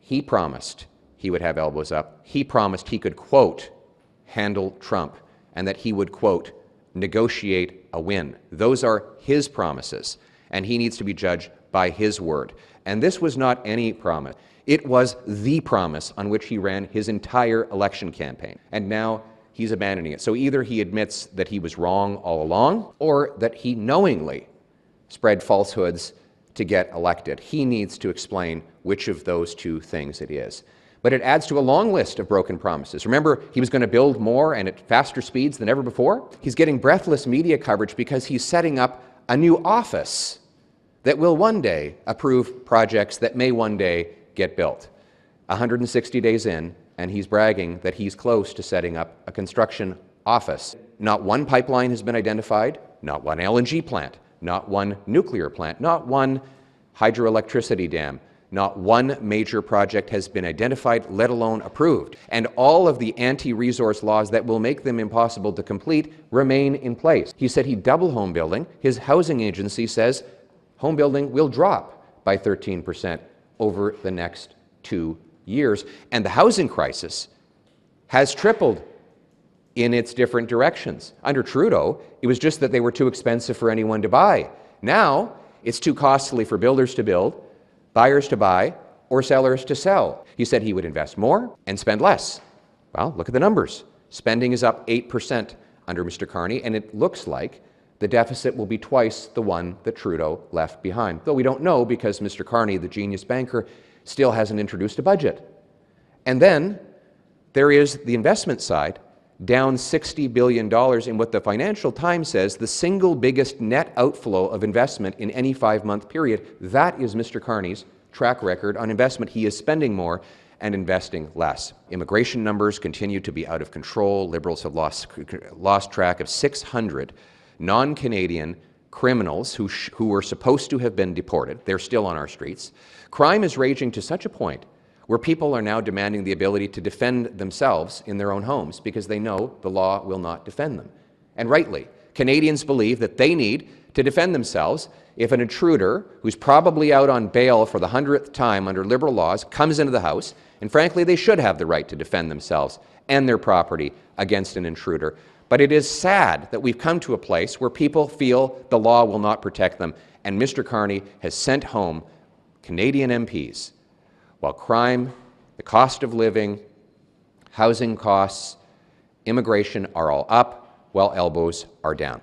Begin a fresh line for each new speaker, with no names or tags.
He promised he would have elbows up. He promised he could, quote, handle Trump, and that he would, quote, negotiate a win. Those are his promises, and he needs to be judged by his word. And this was not any promise. It was the promise on which he ran his entire election campaign. And now he's abandoning it. So either he admits that he was wrong all along, or that he knowingly spread falsehoods to get elected. He needs to explain which of those two things it is. But it adds to a long list of broken promises. Remember, he was going to build more and at faster speeds than ever before? He's getting breathless media coverage because he's setting up a new office that will one day approve projects that may one day get built. 160 days in, and he's bragging that he's close to setting up a construction office. Not one pipeline has been identified, not one LNG plant, not one nuclear plant, not one hydroelectricity dam, not one major project has been identified, let alone approved. And all of the anti-resource laws that will make them impossible to complete remain in place. He said he'd double home building. His housing agency says home building will drop by 13% over the next 2 years. And the housing crisis has tripled in its different directions. Under Trudeau, it was just that they were too expensive for anyone to buy. Now, it's too costly for builders to build, buyers to buy, or sellers to sell. He said he would invest more and spend less. Well, look at the numbers. Spending is up 8% under Mr. Carney, and it looks like the deficit will be twice the one that Trudeau left behind. Though we don't know because Mr. Carney, the genius banker, still hasn't introduced a budget. And then there is the investment side, down $60 billion in what the Financial Times says the single biggest net outflow of investment in any 5-month period. That is Mr. Carney's track record on investment. He is spending more and investing less. Immigration numbers continue to be out of control. Liberals have lost track of 600 non-Canadian criminals who were supposed to have been deported. They're still on our streets. Crime is raging to such a point where people are now demanding the ability to defend themselves in their own homes because they know the law will not defend them. And rightly, Canadians believe that they need to defend themselves if an intruder who's probably out on bail for the 100th time under Liberal laws comes into the house, and frankly, they should have the right to defend themselves and their property against an intruder. But it is sad that we've come to a place where people feel the law will not protect them, and Mr. Carney has sent home Canadian MPs while crime, the cost of living, housing costs, immigration are all up, while elbows are down.